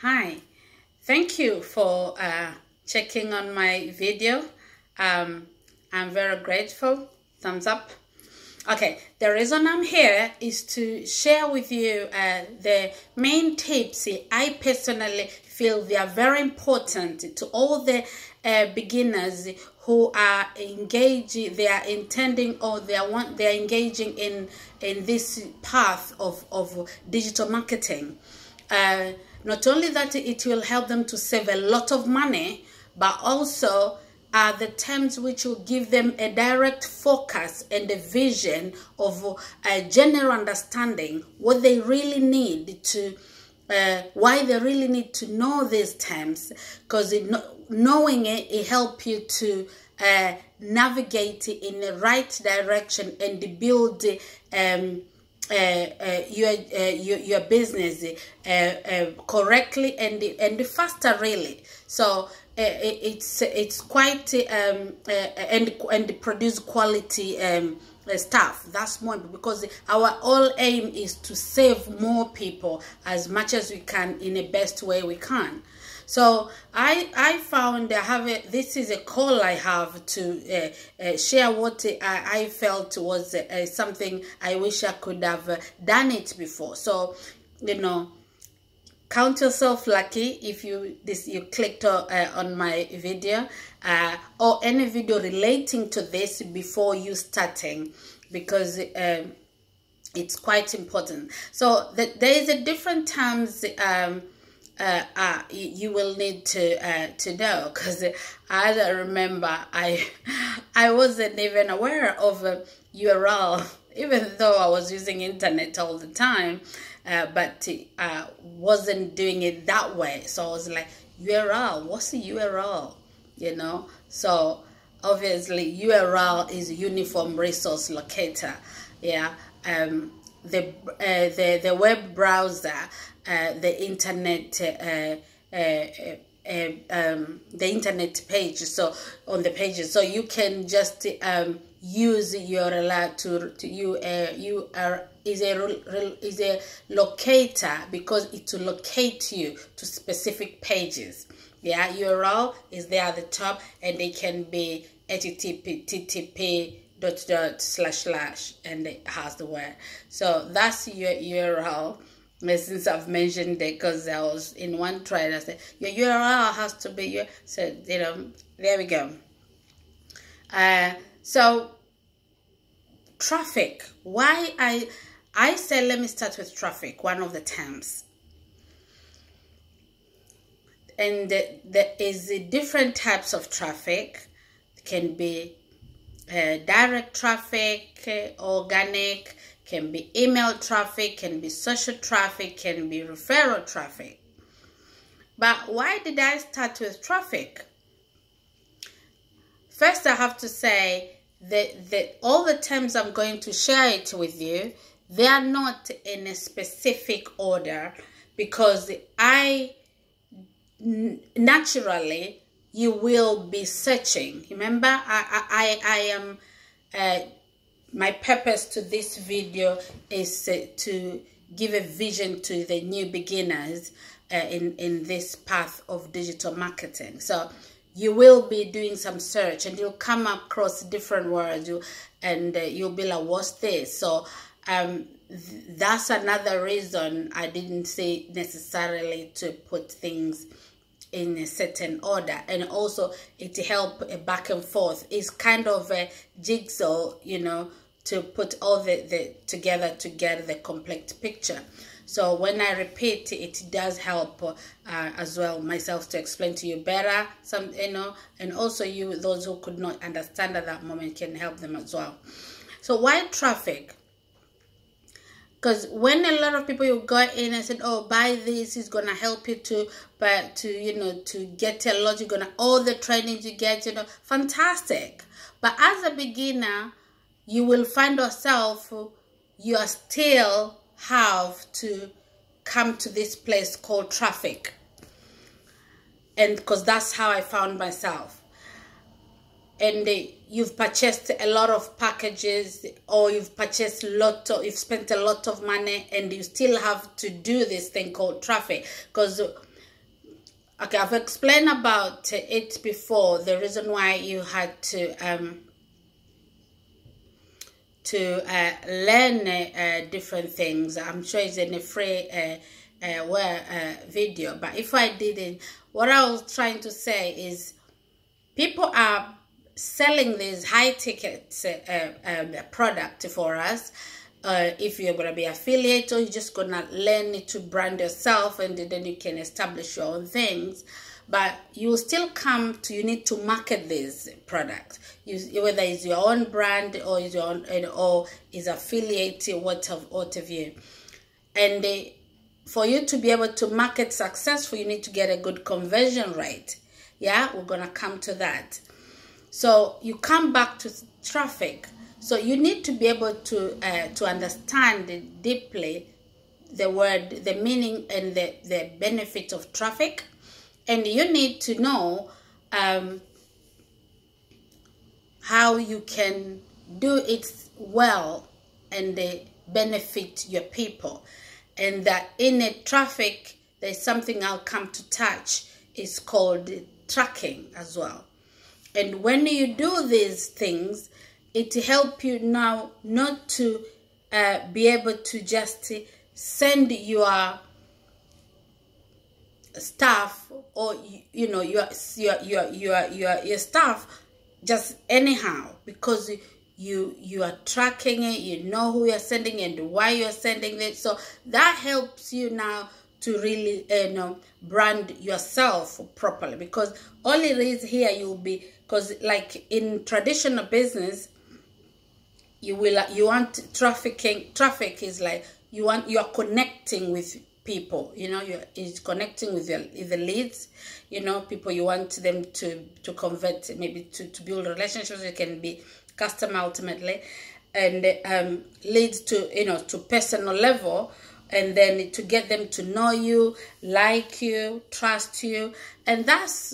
Hi, thank you for checking on my video. I'm very grateful. Thumbs up. Okay, the reason I'm here is to share with you the main tips I personally feel they are very important to all the beginners who are engaging, they are intending, or they are engaging in this path of digital marketing. Not only that it will help them to save a lot of money, but also the terms which will give them a direct focus and a vision of a general understanding what they really need to, why they really need to know these terms, because knowing it helps you to navigate in the right direction and build your business correctly and faster, really. So it's quite and produce quality stuff. That's more, because our whole aim is to save more people as much as we can in the best way we can. So I found this is a call I have to share what I felt was something I wish I could have done it before. So, count yourself lucky if you clicked on my video or any video relating to this before you starting, because it's quite important. So there is a different terms you will need to know, because I remember I wasn't even aware of URL, even though I was using internet all the time, but wasn't doing it that way. So I was like, URL, what's the URL? So obviously URL is Uniform Resource Locator. Yeah. The web browser, the internet page. So on the pages, so you can just use URL is a locator, because it will locate you to specific pages. Yeah, URL is there at the top, and it can be http // and it has the word. So that's your URL. Since I've mentioned it, because I was in one thread, I said your URL has to be your. So there we go. So traffic. Why I say, let me start with traffic. One of the terms. And there is different types of traffic. It can be direct traffic, organic, can be email traffic, can be social traffic, can be referral traffic. But why did I start with traffic? First, I have to say that all the terms I'm going to share it with you, they are not in a specific order, because naturally you will be searching. Remember, I am my purpose to this video is to give a vision to the new beginners in this path of digital marketing. So you will be doing some search, and you'll come across different words, and you'll be like, what's this? So that's another reason I didn't say necessarily to put things in a certain order. And also it help back and forth. It's kind of a jigsaw, to put all the together to get the complete picture. So when I repeat, it does help as well myself to explain to you better, and also those who could not understand at that moment, can help them as well. So why traffic? Because when a lot of people, you go in and said, oh, buy this, is gonna help you to get a lot, you're gonna, all the trainings you get, fantastic. But as a beginner, you will find yourself, you are still have to come to this place called traffic. And because that's how I found myself. And you've purchased a lot of packages, or you've you've spent a lot of money, and you still have to do this thing called traffic. Because Okay, I've explained about it before, the reason why you had to learn different things. I'm sure it's in a free video, but if I didn't, what I was trying to say is people are selling these high ticket product for us. If you're going to be affiliate, or you're just going to learn to brand yourself, and then you can establish your own things. But you still you need to market this product. Whether it's your own brand or is your own, or is affiliate, whatever. And for you to be able to market successful, you need to get a good conversion rate. Yeah, we're going to come to that. So you come back to traffic. So you need to be able to understand deeply the word, the meaning, and the benefit of traffic. And you need to know how you can do it well and benefit your people. And that in a traffic, there's something I'll come to touch. It's called tracking as well. And when you do these things, it helps you now not to be able to just send your staff, or your staff just anyhow, because you are tracking it, you know who you're sending and why you're sending it. So that helps you now to really brand yourself properly, because all it is here, you'll be, because like in traditional business, you want traffic is like you're connecting with people, is connecting with the leads, people you want them to convert, maybe to build relationships. It can be customer ultimately, and leads to to personal level, and then to get them to know you, like you, trust you, and that's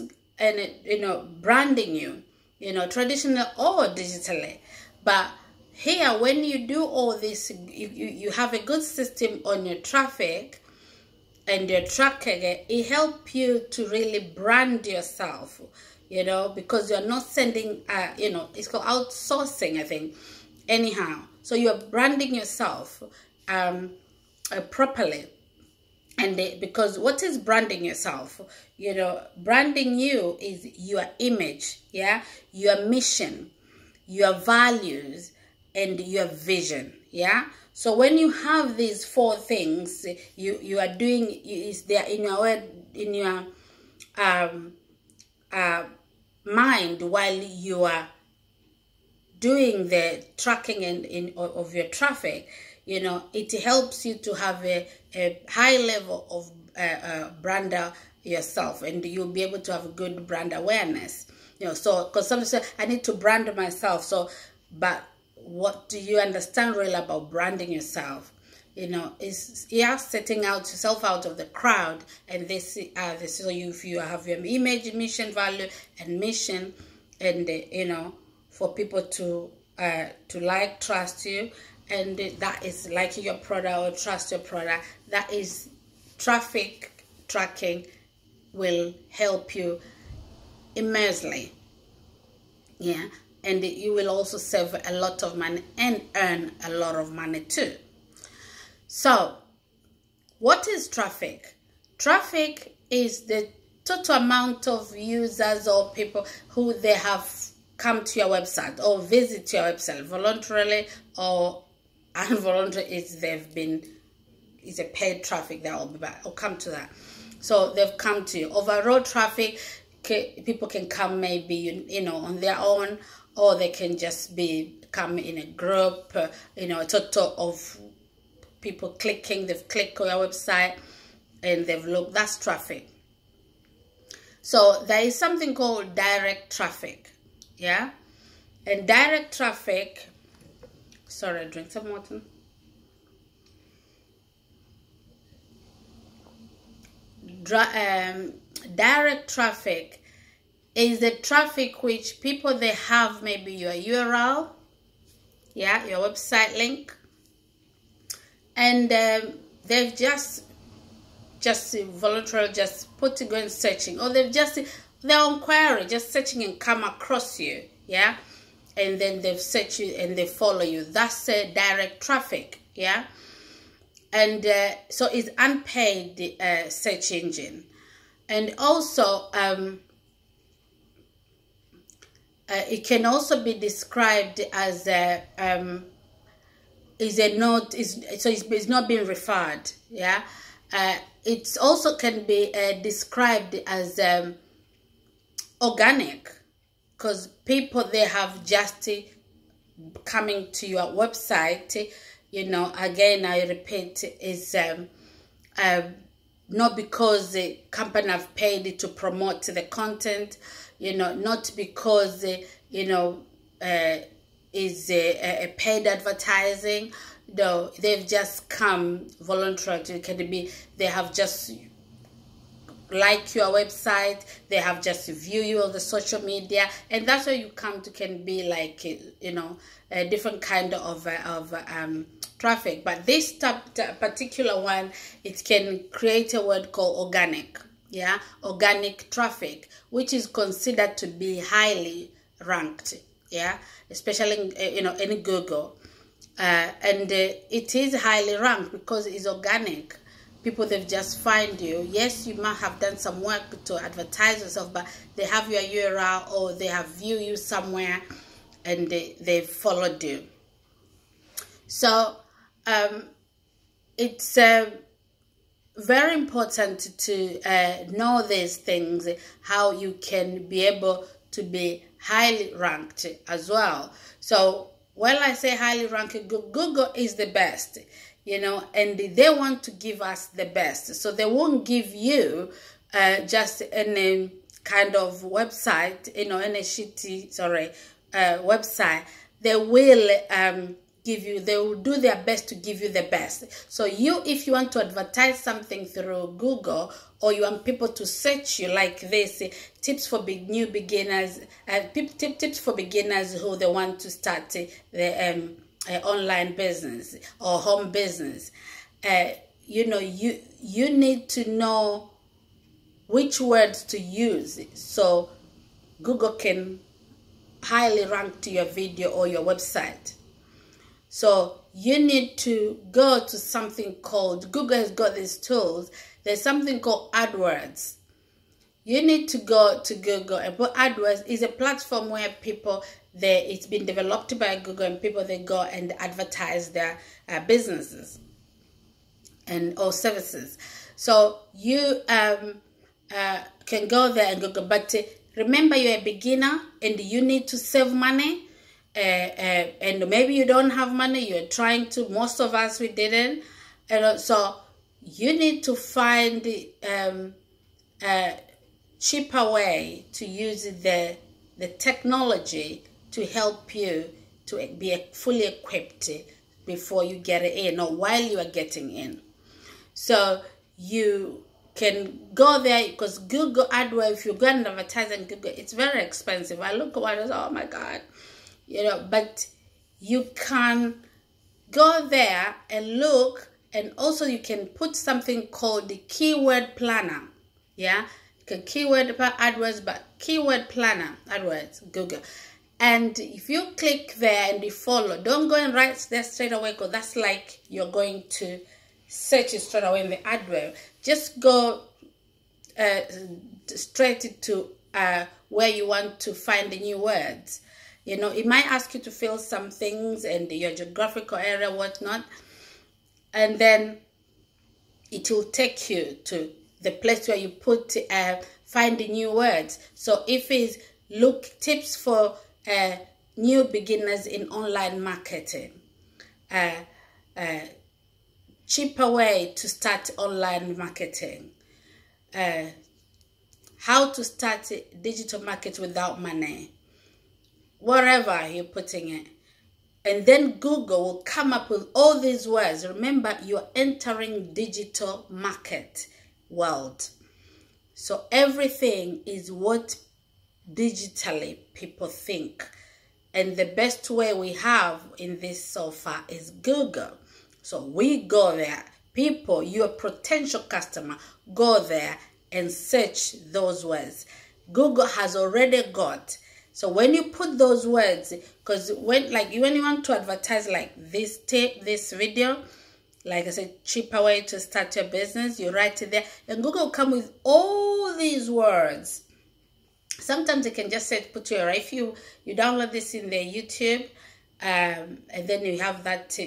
branding you, traditional or digitally. But here, when you do all this, you have a good system on your traffic and your tracking. It helps you to really brand yourself, because you're not sending, it's called outsourcing, I think. Anyhow, so you're branding yourself properly. And because what is branding yourself? Branding you is your image, yeah, your mission, your values, and your vision, yeah. So when you have these four things, you are doing is there in your mind while you are doing the tracking of your traffic. It helps you to have a high level of brand yourself, and you'll be able to have a good brand awareness. So because somebody say, I need to brand myself. So, but what do you understand really about branding yourself? Is setting out yourself out of the crowd, and this so if you have your image, mission, value, and mission, and for people to like, trust you, and that is like your product or trust your product. That is traffic tracking will help you immensely, yeah. And you will also save a lot of money and earn a lot of money too. So, what is traffic? Traffic is the total amount of users or people who they have come to your website or visit your website voluntarily or involuntarily. It's a paid traffic that will be back. I'll come to that. So they've come to you. Overall traffic, people can come maybe on their own, or they can just come in a group, a total of people they've clicked on your website and they've looked. That's traffic. So there is something called direct traffic, yeah? And direct traffic, sorry, drink some water. Direct traffic is the traffic which people, they have maybe your URL, yeah, your website link, and they've just just voluntarily just going searching, or they're on query, just searching and come across you, yeah, and then they've searched you and they follow you. That's direct traffic, yeah. And so it's unpaid search engine. And also it can also be described as it's not being referred, yeah. It also can be described as organic, because people, they have just coming to your website, you know. Again, I repeat, is not because the company have paid to promote the content, you know, not because you know is a paid advertising. No, they've just come voluntarily. It can be they have just like your website, they have just view you on the social media, and that's where you come to, can be like, you know, a different kind of traffic. But this particular one, it can create a word called organic, yeah, organic traffic, which is considered to be highly ranked, yeah, especially in, you know, in Google, and it is highly ranked because it's organic. People, they've just find you. Yes, you might have done some work to advertise yourself, but they have your URL, or they have viewed you somewhere and they've followed you. So it's very important to know these things, how you can be able to be highly ranked as well. So when I say highly ranked, Google is the best, you know, and they want to give us the best. So they won't give you just any kind of website, you know, any shitty, website. They will give you, they will do their best to give you the best. So if you want to advertise something through Google, or you want people to search you like this, tips for new beginners, tips for beginners who they want to start the online business or home business, you know, you need to know which words to use so Google can highly rank to your video or your website. So you need to go to something called, Google has got these tools, there's something called AdWords. You need to go to Google, and AdWords is a platform where people, it's been developed by Google, and people, they go and advertise their businesses and or services. So you can go there and Google, but remember, you're a beginner and you need to save money, and maybe you don't have money, you're trying to, most of us, we didn't, and so you need to find a cheaper way to use the technology to help you to be fully equipped before you get in, or while you are getting in. So you can go there, because Google AdWords, if you go and advertise on Google, it's very expensive. I look at it, oh my God, you know, but you can go there and look, and also you can put something called the keyword planner, yeah. You can keyword AdWords, but keyword planner, AdWords, Google. And if you click there and you follow, don't go and write there straight away, because that's like you're going to search it straight away in the AdWords. Just go straight to where you want to find the new words. You know, it might ask you to fill some things and your geographical area, whatnot, and then it will take you to the place where you put find the new words. So if it's tips for new beginners in online marketing, cheaper way to start online marketing, how to start digital market without money, whatever you're putting it. And then Google will come up with all these words. Remember, you're entering digital market world. So everything is what digitally people think. And the best way we have in this so far is Google. So we go there people, your potential customer, go there and search those words. Google has already got. So when you put those words, because when you want to advertise like this video, like I said, cheaper way to start your business, you write it there, and Google will come with all these words. Sometimes you can just say, put your, if you download this in the YouTube, and then you have that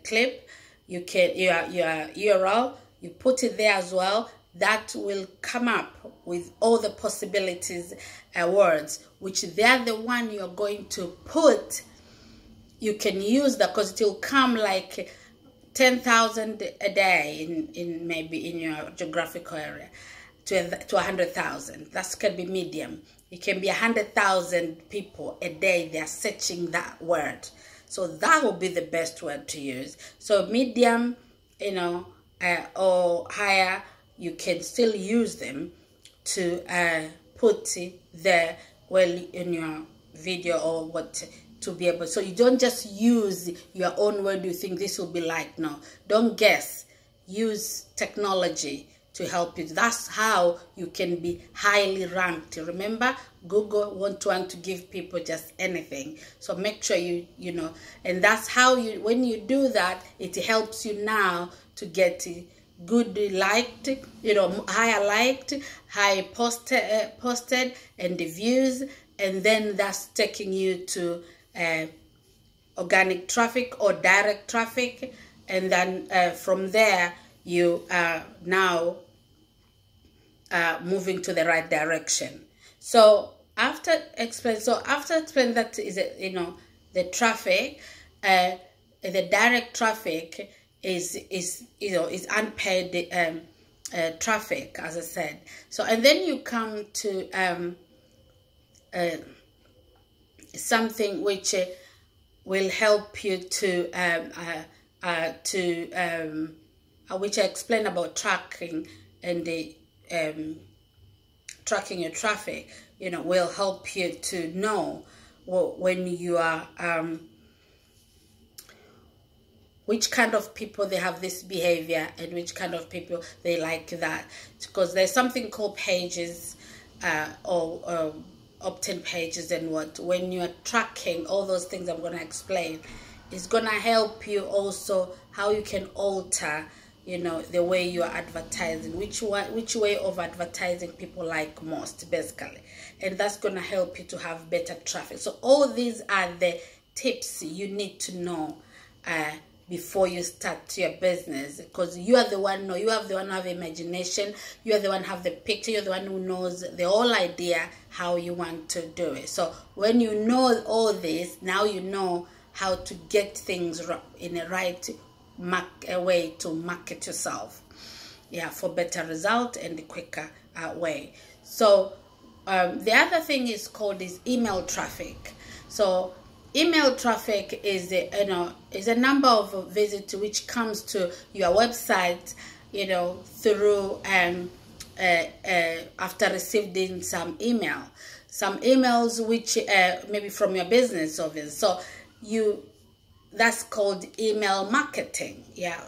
clip, you can, your URL, you put it there as well. That will come up with all the possibilities words, which they are the one you're going to put. You can use that because it will come like 10,000 a day in maybe in your geographical area to 100,000. That can be medium. It can be 100,000 people a day. They are searching that word. So that will be the best word to use. So medium, you know, or higher, you can still use them to put there in your video or what to be able. So you don't just use your own word you think this will be like. No, don't guess. Use technology to help you. That's how you can be highly ranked. Remember, Google won't want to give people just anything. So make sure you know, and that's how you, when you do that, it helps you now to get good liked, you know, higher liked, high posted, and the views, and then that's taking you to organic traffic or direct traffic, and then from there you are now moving to the right direction. So after explain that is you know, the traffic, the direct traffic is you know, is unpaid traffic, as I said. So and then you come to something which will help you to which I explain about tracking, and the tracking your traffic, you know, will help you to know when you are which kind of people they have this behavior and which kind of people they like that. Because there's something called pages or opt-in pages, and what, when you're tracking all those things I'm going to explain, it's going to help you also how you can alter, you know, the way you are advertising, which way of advertising people like most, basically. And that's going to help you to have better traffic. So all these are the tips you need to know before you start your business, because you are the one, you have the one who have imagination, you are the one who have the picture, you're the one who knows the whole idea how you want to do it. So when you know all this, now you know how to get things in a right way to market yourself, yeah, for better result and the quicker way. So the other thing is called email traffic. So email traffic is a number of visits which comes to your website, you know, through after receiving some emails which maybe from your business office. So that's called email marketing. Yeah,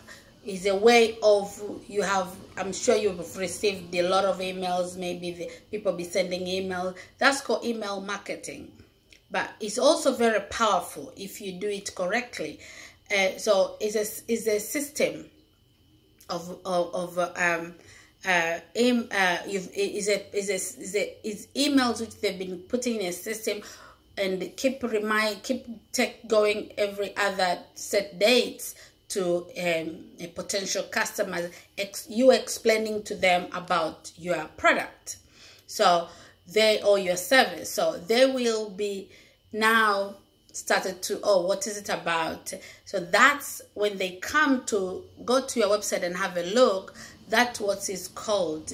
is a way of, you have, I'm sure you've received a lot of emails, maybe the people be sending emails. That's called email marketing. But it's also very powerful if you do it correctly. So it's a system of emails which they've been putting in a system, and keep going every other set dates to potential customers, you explaining to them about your product, so or your service. So they will be now started to, oh, what is it about? So that's when they go to your website and have a look. That's what is called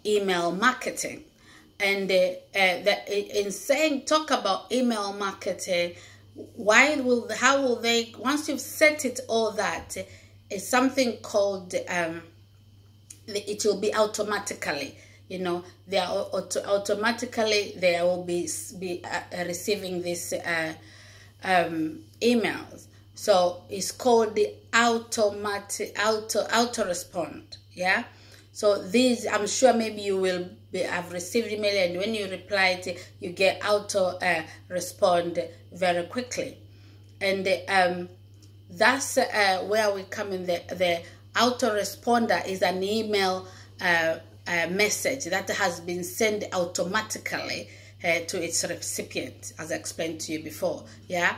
email marketing. And in saying, talk about email marketing, how will they, once you've set it all that, it's something called, it will be automatically, you know, they are automatically, they will be receiving these emails. So it's called the autorespond. Yeah. So these, I'm sure maybe you will have received email, and when you reply it, you get auto respond very quickly. And that's where we come in. The autoresponder is an email message that has been sent automatically to its recipient, as I explained to you before. Yeah.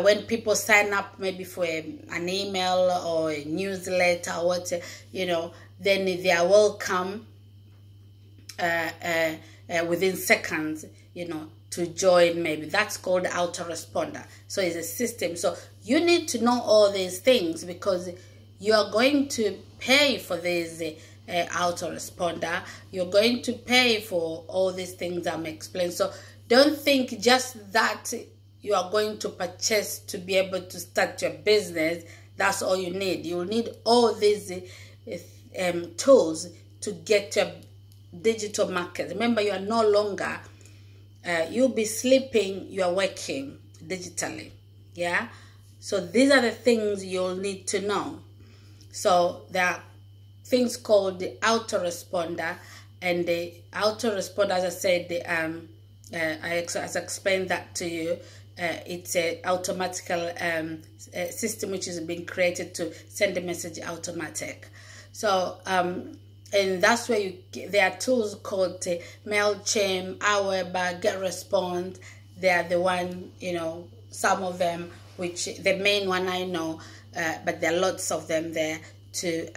When people sign up maybe for an email or a newsletter or what, you know, then they are welcome within seconds, you know, to join. Maybe that's called autoresponder. So it's a system. So you need to know all these things, because you are going to pay for this autoresponder. You're going to pay for all these things I'm explaining. So don't think just that you are going to purchase to be able to start your business. That's all you need. You will need all these tools to get your digital market. Remember, you are no longer, you'll be sleeping, you are working digitally. Yeah. So these are the things you'll need to know. So there are things called the autoresponder, and the autoresponder, as I said, I explained that to you. It's a automatical system which is being created to send a message automatic. So and that's where there are tools called MailChimp, Aweber, GetResponse. They are the one, you know, some of them, which the main one I know, but there are lots of them there to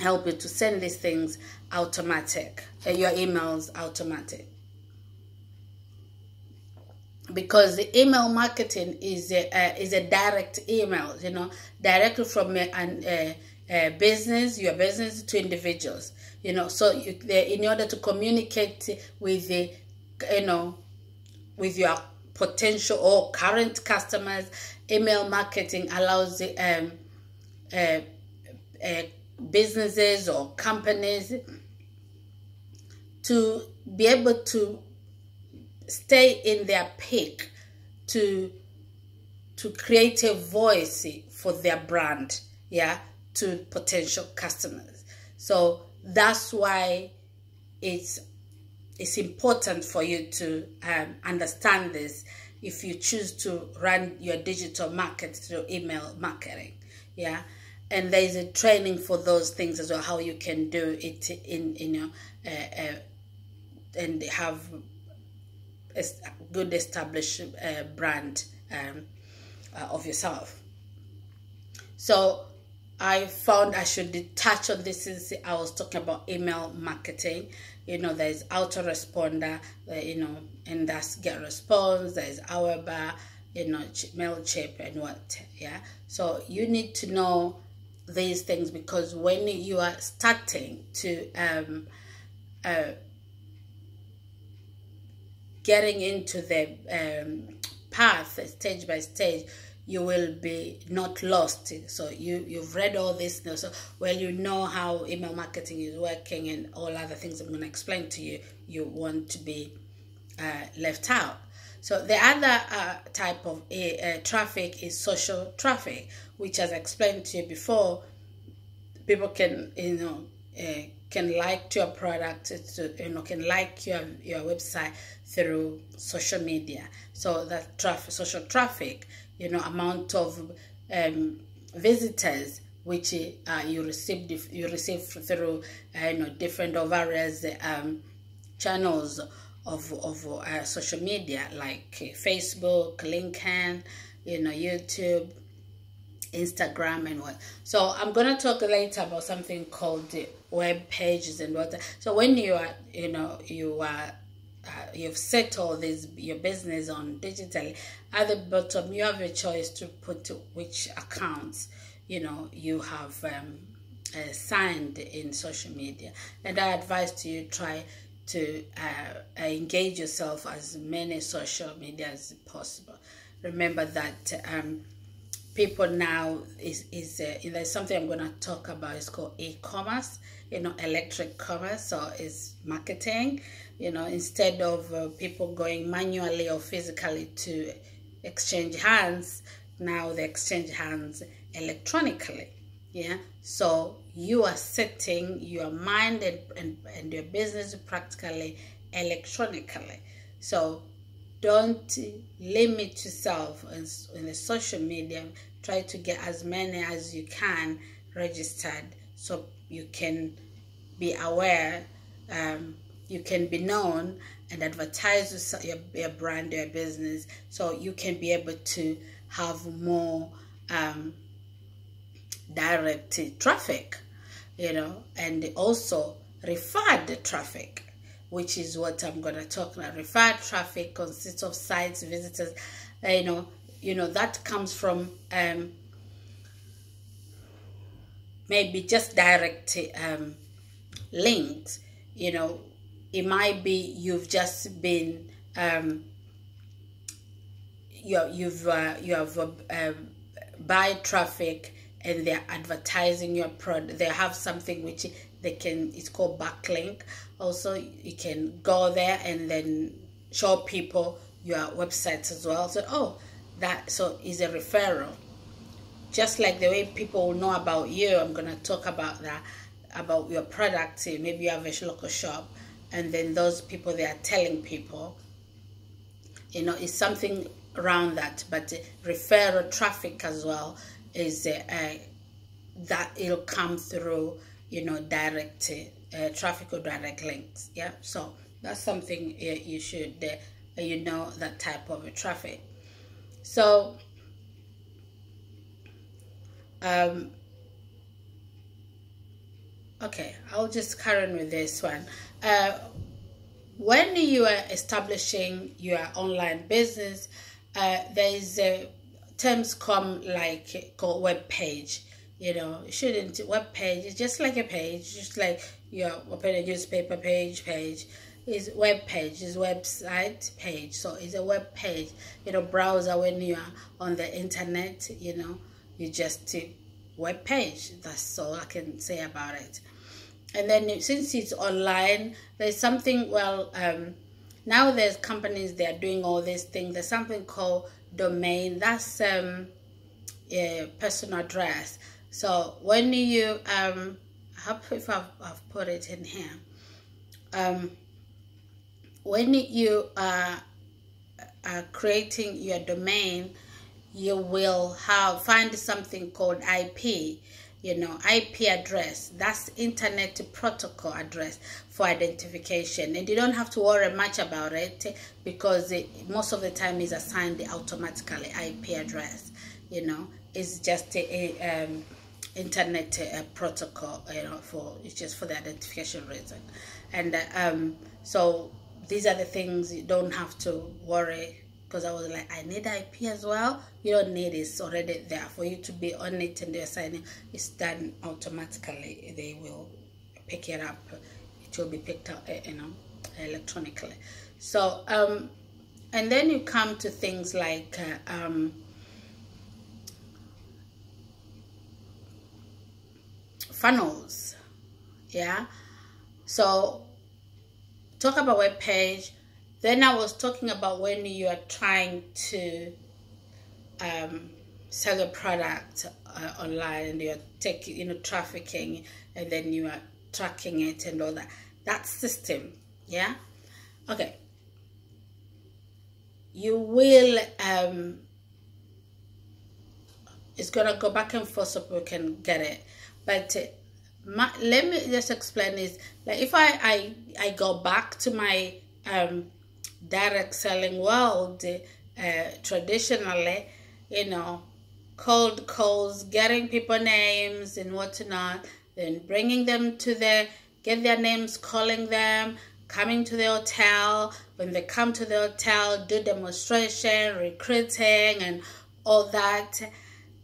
help you to send these things automatic, your emails automatic. Because the email marketing is a direct email, you know, directly from a business, your business, to individuals, you know. So in order to communicate with the, you know, with your potential or current customers, email marketing allows the businesses or companies to be able to stay in their peak, to create a voice for their brand, yeah, to potential customers. So that's why it's important for you to understand this if you choose to run your digital market through email marketing. Yeah. And there is a training for those things as well, how you can do it in you know, and have a good established brand of yourself. So I found I should touch on this since I was talking about email marketing. You know, there's autoresponder, you know, and that's GetResponse, there's Aweber, you know, MailChimp and what, yeah. So you need to know these things, because when you are starting to getting into the path stage by stage, you will be not lost. So you've read all this now, so well, you know how email marketing is working and all other things I'm going to explain to you. You want to be left out. So the other type of traffic is social traffic, which, as I explained to you before, people can, you know, can like your product, you know, can like your website through social media. So that social traffic, you know, amount of visitors which you receive through you know, different or various channels of social media, like Facebook, LinkedIn, you know, YouTube, Instagram, and what. So I'm gonna talk later about something called the web pages and what. So when you are, you know, you've set all this, your business on digital, at the bottom you have a choice to put which accounts, you know, you have signed in social media. And I advise to you, try to engage yourself as many social media as possible. Remember that people now there's something I'm going to talk about. It's called e-commerce, you know, electric commerce. So it's marketing, you know, instead of people going manually or physically to exchange hands, now they exchange hands electronically. Yeah, so you are setting your mind and your business practically electronically. So don't limit yourself in the social media. Try to get as many as you can registered, so you can be aware, you can be known and advertise your brand, your business, so you can be able to have more direct traffic, you know, and also referred traffic, which is what I'm going to talk about. Referred traffic consists of sites, visitors, you know that comes from maybe just direct links. You know, it might be you've just been you have buy traffic and they're advertising your product. They have something which it's called backlink. Also, you can go there and then show people your websites as well. So so is a referral. Just like the way people will know about you, I'm gonna talk about that, about your product. Maybe you have a local shop, and then those people, they are telling people, you know, it's something around that. But referral traffic as well is that it'll come through, you know, direct traffic or direct links. Yeah, so that's something you should you know, that type of traffic. So okay, I'll just carry on with this one. When you are establishing your online business, there's terms called web page. You know, web page is just like a page, just like you open a newspaper page is web page, is website page. So it's a web page, you know, browser. When you are on the internet, you know, you just web page. That's all I can say about it. And then since it's online, there's something, now there's companies, they are doing all these things. There's something called domain. That's a personal address. So when you I hope if I've put it in here, when you are creating your domain, you will find something called IP. You know, IP address, that's internet protocol address for identification, and you don't have to worry much about it because most of the time is assigned automatically. IP address, you know, is just a internet protocol, you know, it's just for the identification reason. And so these are the things you don't have to worry. Because I was like, I need IP as well. You don't need it. It's already there for you to be on it, and they're signing. It's done automatically. They will pick it up. It will be picked up, you know, electronically. So, and then you come to things like funnels. Yeah. So, talk about web page. Then I was talking about when you are trying to sell your product online, and you're taking, you know, trafficking, and then you are tracking it and all that. That system, yeah. Okay. You will it's gonna go back and forth so people can get it, but let me just explain this. Like if I go back to my direct selling world, traditionally, you know, cold calls, getting people names and whatnot, then bringing them to get their names, calling them, coming to the hotel. When they come to the hotel, do demonstration, recruiting, and all that.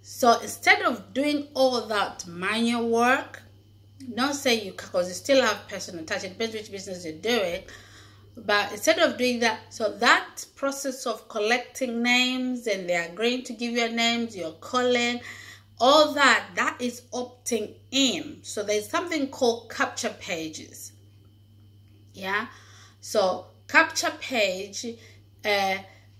So instead of doing all that manual work, not say you, because you still have personal touch, it depends which business you're doing. But instead of doing that, so that process of collecting names, and they are agreeing to give your names, you're calling, all that is opting in. So there's something called capture pages. Yeah. So capture page,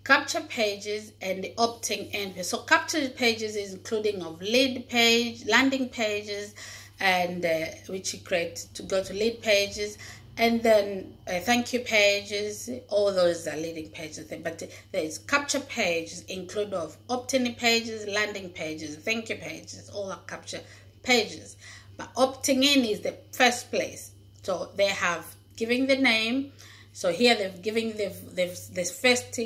capture pages and the opting in. So capture pages is including of lead page, landing pages, and which you create to go to lead pages, and then thank you pages. All those are leading pages, but there's capture pages include of opt-in pages, landing pages, thank you pages, all are capture pages. But opting in is the first place. So they have given the name. So here they've given this first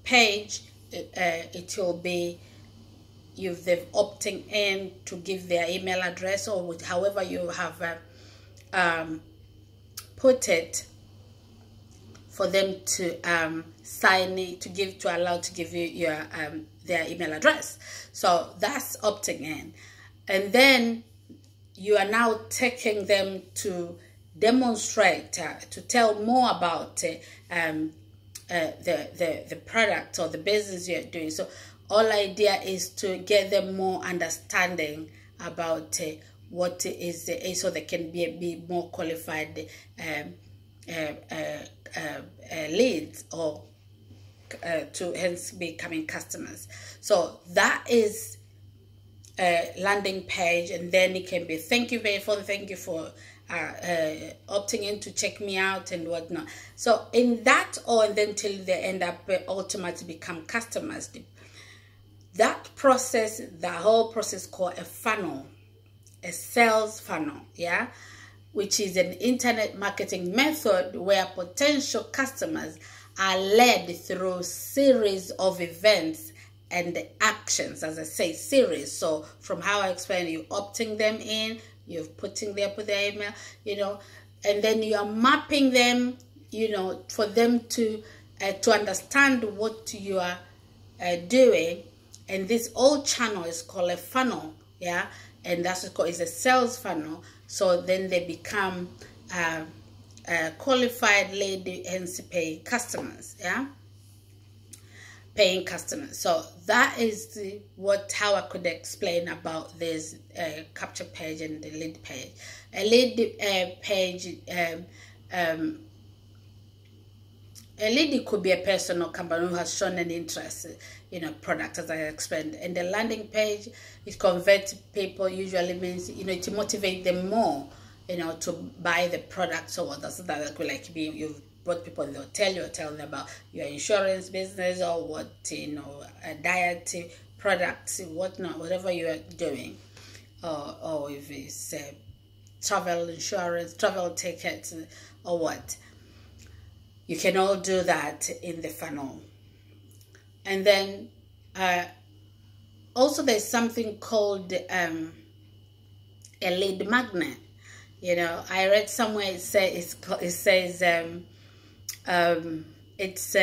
page. It will be they've opting in to give their email address, or with however you have put it for them to sign it, to allow to give you your their email address. So that's opting in, and then you are now taking them to demonstrate, to tell more about the product or the business you're doing. So all idea is to get them more understanding about what is so they can be more qualified leads, or to hence becoming customers. So that is a landing page, and then it can be thank you for opting in to check me out and whatnot. So in that, or and then till they end up ultimately become customers. That process, the whole process called a funnel, a sales funnel, yeah, which is an internet marketing method where potential customers are led through a series of events and actions. As I say, series. So from how I explained, you opting them in, you're putting their email, and then you are mapping them, for them to understand what you are doing. And this whole channel is called a funnel, yeah, and that's what is a sales funnel. So then they become qualified lead, hence paying customers, yeah, paying customers. So that is how I could explain about this capture page and the lead page. A lead page, a lead could be a person or company who has shown an interest in a product, as I explained. And the landing page, it converts people, usually means, to motivate them more, to buy the product. So that could like be, you've brought people, they'll tell them about your insurance business, or what, a diet products, whatnot, whatever you are doing. Or if it's travel insurance, travel tickets, or what. You can all do that in the funnel. And then also there's something called a lead magnet. I read somewhere it says it's